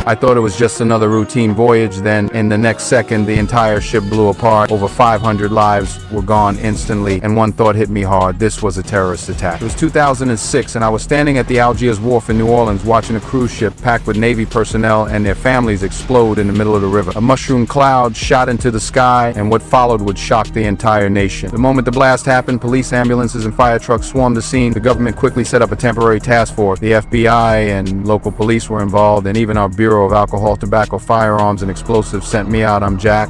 I thought it was just another routine voyage, then in the next second the entire ship blew apart. Over 500 lives were gone instantly, and one thought hit me hard: this was a terrorist attack. It was 2006 and I was standing at the Algiers Wharf in New Orleans watching a cruise ship packed with Navy personnel and their families explode in the middle of the river. A mushroom cloud shot into the sky, and what followed would shock the entire nation. The moment the blast happened, police, ambulances, and fire trucks swarmed the scene. The government quickly set up a temporary task force. The FBI and local police were involved, and even our Bureau of Alcohol, Tobacco, Firearms, and Explosives sent me out. I'm Jack.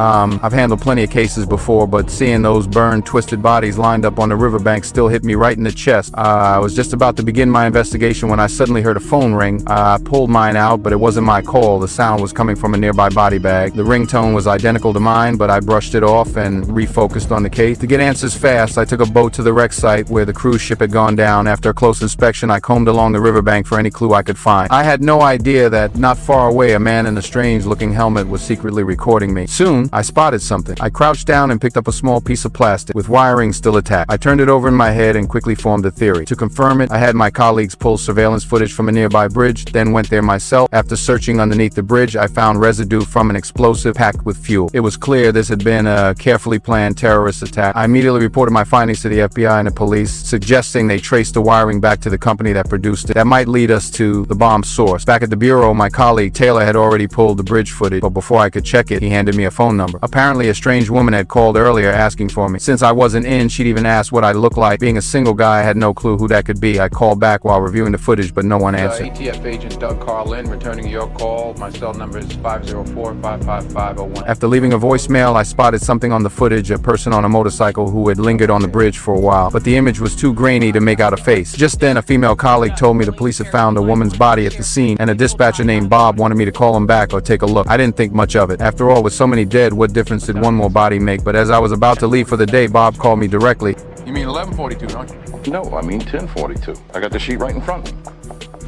I've handled plenty of cases before, but seeing those burned, twisted bodies lined up on the riverbank still hit me right in the chest. I was just about to begin my investigation when I suddenly heard a phone ring. I pulled mine out, but it wasn't my call. The sound was coming from a nearby body bag. The ringtone was identical to mine, but I brushed it off and refocused on the case. To get answers fast, I took a boat to the wreck site where the cruise ship had gone down. After a close inspection, I combed along the riverbank for any clue I could find. I had no idea that not far away, a man in a strange-looking helmet was secretly recording me. Soon, I spotted something. I crouched down and picked up a small piece of plastic with wiring still attached. I turned it over in my head and quickly formed a theory. To confirm it, I had my colleagues pull surveillance footage from a nearby bridge, then went there myself. After searching underneath the bridge, I found residue from an explosive packed with fuel. It was clear this had been a carefully planned terrorist attack. I immediately reported my findings to the FBI and the police, suggesting they trace the wiring back to the company that produced it. That might lead us to the bomb's source. Back at the bureau, my colleague Taylor had already pulled the bridge footage, but before I could check it, he handed me a phone number. Apparently, a strange woman had called earlier asking for me. Since I wasn't in, she'd even asked what I looked like. Being a single guy, I had no clue who that could be. I called back while reviewing the footage, but no one answered. ATF agent Doug Carlin, returning your call. My cell number is 504-555-01. After leaving a voicemail, I spotted something on the footage, a person on a motorcycle who had lingered on the bridge for a while, but the image was too grainy to make out a face. Just then, a female colleague told me the police had found a woman's body at the scene, and a dispatcher named Bob wanted me to call him back or take a look. I didn't think much of it. After all, with so many dead, what difference did one more body make? But as I was about to leave for the day, Bob called me directly. You mean 1142, don't you? No, I mean 1042. I got the sheet right in front of me.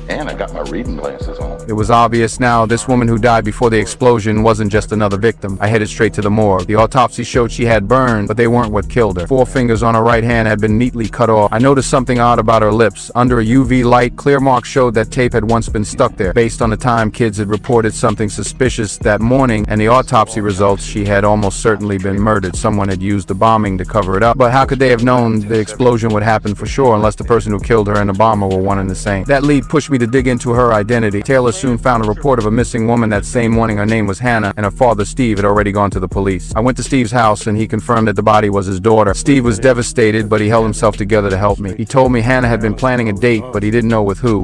And I got my reading glasses on. It was obvious now, this woman who died before the explosion wasn't just another victim. I headed straight to the morgue. The autopsy showed she had burned, but they weren't what killed her. 4 fingers on her right hand had been neatly cut off. I noticed something odd about her lips. Under a UV light, clear marks showed that tape had once been stuck there. Based on the time kids had reported something suspicious that morning and the autopsy results, she had almost certainly been murdered. Someone had used the bombing to cover it up. But how could they have known the explosion would happen for sure unless the person who killed her and the bomber were one and the same? That lead pushed me to dig into her identity. Taylor soon found a report of a missing woman that same morning. Her name was Hannah, and her father Steve had already gone to the police. I went to Steve's house and he confirmed that the body was his daughter. Steve was devastated, but he held himself together to help me. He told me Hannah had been planning a date, but he didn't know with who.